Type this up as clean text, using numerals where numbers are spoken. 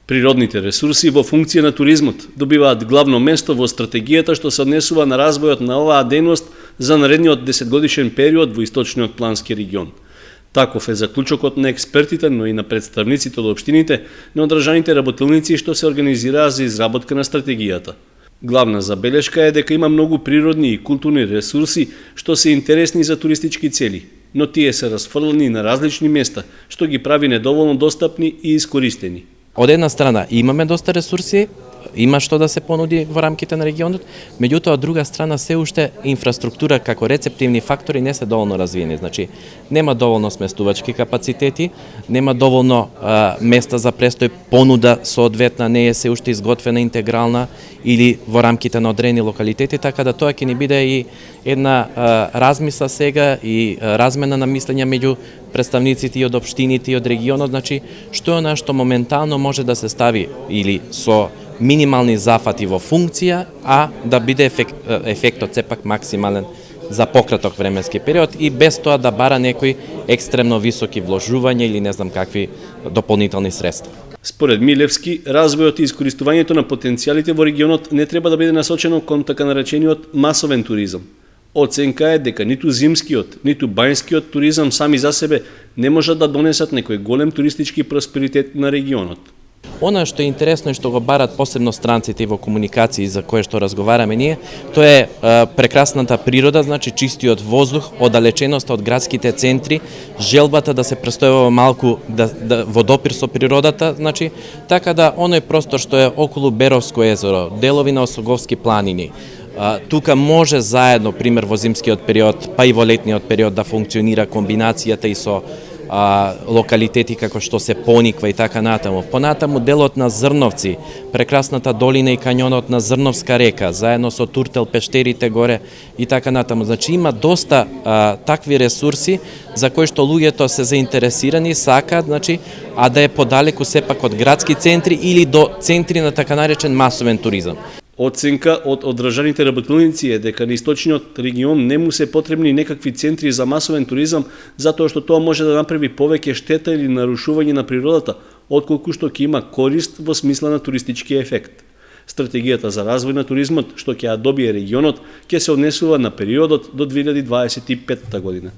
Природните ресурси во функција на туризмот добиваат главно место во стратегијата што се однесува на развојот на оваа дејност за наредниот 10-годишен период во источниот плански регион. Таков е заклучокот на експертите, но и на представниците од општините, на одржаните работилници што се организираа за изработка на стратегијата. Главна забелешка е дека има многу природни и културни ресурси што се интересни за туристички цели, но тие се расфрлени на различни места, што ги прави недоволно достапни и искористени. Од една страна имаме доста ресурси, има што да се понуди во рамките на регионот, меѓутоа од друга страна се уште инфраструктура како рецептивни фактори не се доволно развиени. Значи, нема доволно сместувачки капацитети, нема доволно места за престој, понуда соодветна не е се уште изготвена интегрална или во рамките на одредени локалитети, така да тоа ќе ни биде и една размисла сега и размена на мислења меѓу представниците и од општините и од регионот, значи што е она што моментално може да се стави или со минимални зафати во функција, а да биде ефектот сепак максимален за пократок временски период и без тоа да бара некои екстремно високи вложувања или не знам какви дополнителни средства. Според Милевски, развојот и искористувањето на потенцијалите во регионот не треба да биде насочено кон така наречениот масовен туризам. Оценка е дека ниту зимскиот, ниту бањскиот туризам сами за себе не можат да донесат некој голем туристички просперитет на регионот. Она што е интересно и што го барат посебно странците и во комуникации за кое што разговараме ние, тоа е прекрасната природа, значи чистиот воздух, оддалеченоста од градските центри, желбата да се престојува малку во допир со природата, значи така да оној простор што е околу Беровско езеро, делови на Осоговски планини, тука може заедно, пример во зимскиот период, па и во летниот период да функционира комбинацијата и со локалитети како што се Пониква и така натаму. Понатаму делот на Зрновци, прекрасната долина и кањонот на Зрновска река, заедно со Туртел, пештерите горе и така натаму. Значи има доста такви ресурси за кои што луѓето се заинтересирани, сакаат, значи, а да е подалеку сепак од градски центри или до центри на така наречен масовен туризам. Оценка од одржаните работилници е дека на источниот регион не му се потребни некакви центри за масовен туризам, затоа што тоа може да направи повеќе штета или нарушување на природата, отколку што ќе има корист во смисла на туристички ефект. Стратегијата за развој на туризмот што ќе ја добие регионот ќе се однесува на периодот до 2025 година.